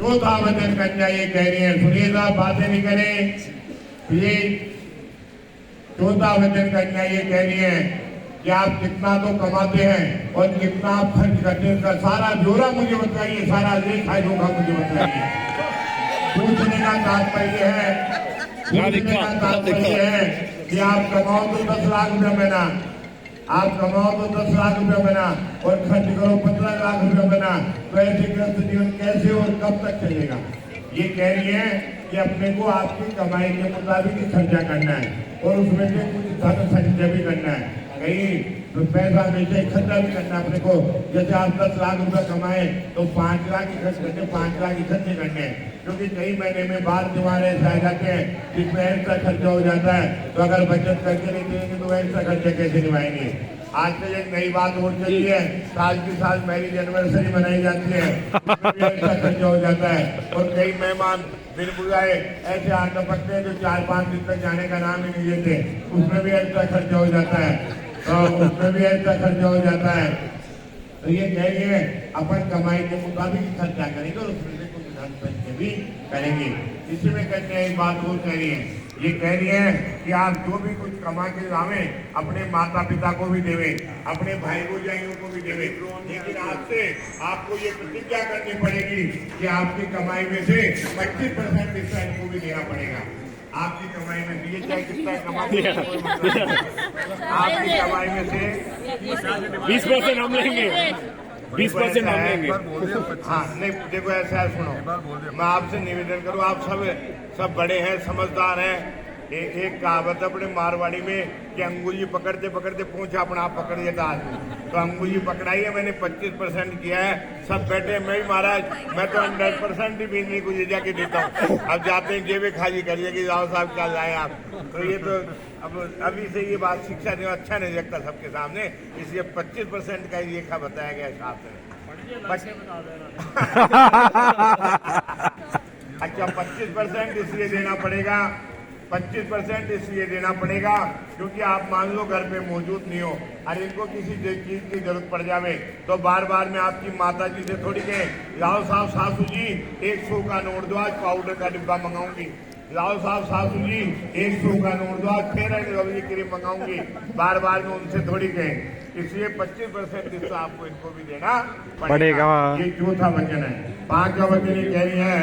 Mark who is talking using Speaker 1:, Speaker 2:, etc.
Speaker 1: चौथा वचन कन्या ये कह रही है, सुनिए साहब बातें नहीं करें प्लीज। चौथा वचन कन्या ये कह रही है कि आप कितना तो कमाते हैं और कितना आप खर्च करते हैं, इसका सारा जोरा मुझे बताइए, सारा लेखा जोखा मुझे बताइए। पूछने का तात्पर्य है कि आप कमाओ तो 10 लाख रुपया महीना, आप कमाओ तो 10 लाख रुपया बना और खर्च करो 15 लाख रुपया बना, तो ऐसे ग्रस्त जीवन कैसे और कब तक चलेगा। ये कह रही है कि अपने को आपकी कमाई के मुताबिक ही खर्चा करना है और उसमें से कुछ धन संचय भी करना है, कहीं तो पैसा हमेशा इकट्ठा भी करना है अपने को। जैसे आप 10 लाख रुपया कमाए तो 5 लाख इकट्ठे करने, 5 लाख इकट्ठे करने हैं, क्योंकि कई महीने में बाद तुम्हारे ऐसे आ जाते हैं जिसमें एक्स्ट्रा खर्चा हो जाता है, तो अगर बचत करके नहीं देंगे तो एक्स्ट्रा खर्चे कैसे निभाएंगे। आज से एक नई बात हो चली है, साल की साल मैरिज एनिवर्सरी मनाई जाती है, एक्स्ट्रा खर्चा हो जाता है और कई मेहमान बिन बुलाए ऐसे आ टपकते हैं जो 4-5 दिन तक जाने का नाम ही नहीं लेते, उसमें भी एक्स्ट्रा खर्चा हो जाता है, तो उसमें भी एक्स्ट्रा खर्चा हो जाता है। तो ये कह रही है अपन कमाई के मुताबिक खर्चा करेंगे और उसमें से कुछ धन संचय भी करेंगे। इसी में कन्या एक बात और कह रही है, ये कह रही है कि आप जो भी कुछ कमा के लावे अपने माता पिता को भी देवे, अपने भाई भौजाइयों को भी देवे, लेकिन आपसे आपको ये प्रतिज्ञा करनी पड़ेगी कि आपकी कमाई में से 25% हिस्सा इनको भी देना पड़ेगा। आपकी कमाई में से ये चाहे कितना कमाते हैं, आपकी कमाई में से
Speaker 2: 20% हम लेंगे, 20% हम लेंगे।
Speaker 1: हाँ नहीं देखो ऐसा है, सुनो मैं आपसे निवेदन करूँ, आप सब बड़े हैं, समझदार हैं। एक कहावत अपने मारवाड़ी में कि अंगुली पकड़ते पकड़ते पूंछ अपना आप पकड़ देता आदमी, तो अंगुली पकड़ाई है, मैंने 25% किया है, सब बैठे मैं भी महाराज, मैं तो 100% भी बिजली को ये जाके देता हूँ। अब जाते हैं जेबें खाली करिए कि राव साहब क्या लाए आप, तो ये तो अब अभी से ये बात शिक्षा देना अच्छा नहीं लगता सबके सामने, इसलिए 25% का ही लेखा बताया गया हिसाब से। अच्छा 25% इसलिए देना पड़ेगा, 25% इसलिए देना पड़ेगा क्योंकि आप मान लो घर पे मौजूद नहीं हो और इनको किसी चीज की जरूरत पड़ जावे तो बार बार मैं आपकी माता जी से थोड़ी कहे लाओ साहब सासू जी 100 का नोट दो, आज पाउडर का डिब्बा मंगाऊंगी, लाओ साहब सासू जी 100 का नोट दो, आज फेयर एंड लवली क्रीम मंगाऊंगी, बार बार में उनसे थोड़ी कहे, इसलिए 25% हिस्सा आपको इनको भी देना पड़ेगा। ये चौथा वचन है। 5वां वचन ये कह रही है